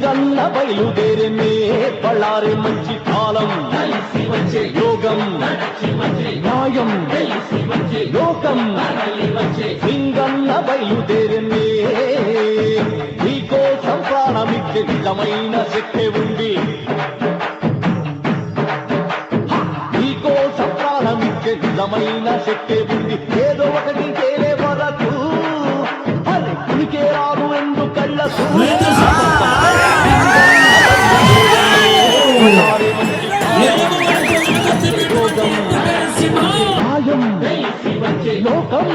సింగన్న బయలుదేరినే బళ్ళారి మంచి కాలం కలిసి వచ్చే యోగం న్యాయం కలిసి వచ్చే లోకం సింగన్న బయలుదేరినే నీకోసం ప్రాణమిచ్చే నిజమైన శక్తి ఉంది నీకోసం ప్రాణమిచ్చే నిజమైన శక్తి ఉంది ఏదో ఒకటి తేలే వరకు అది కునికే రాదు ఎందు కళ్ళకు లోకం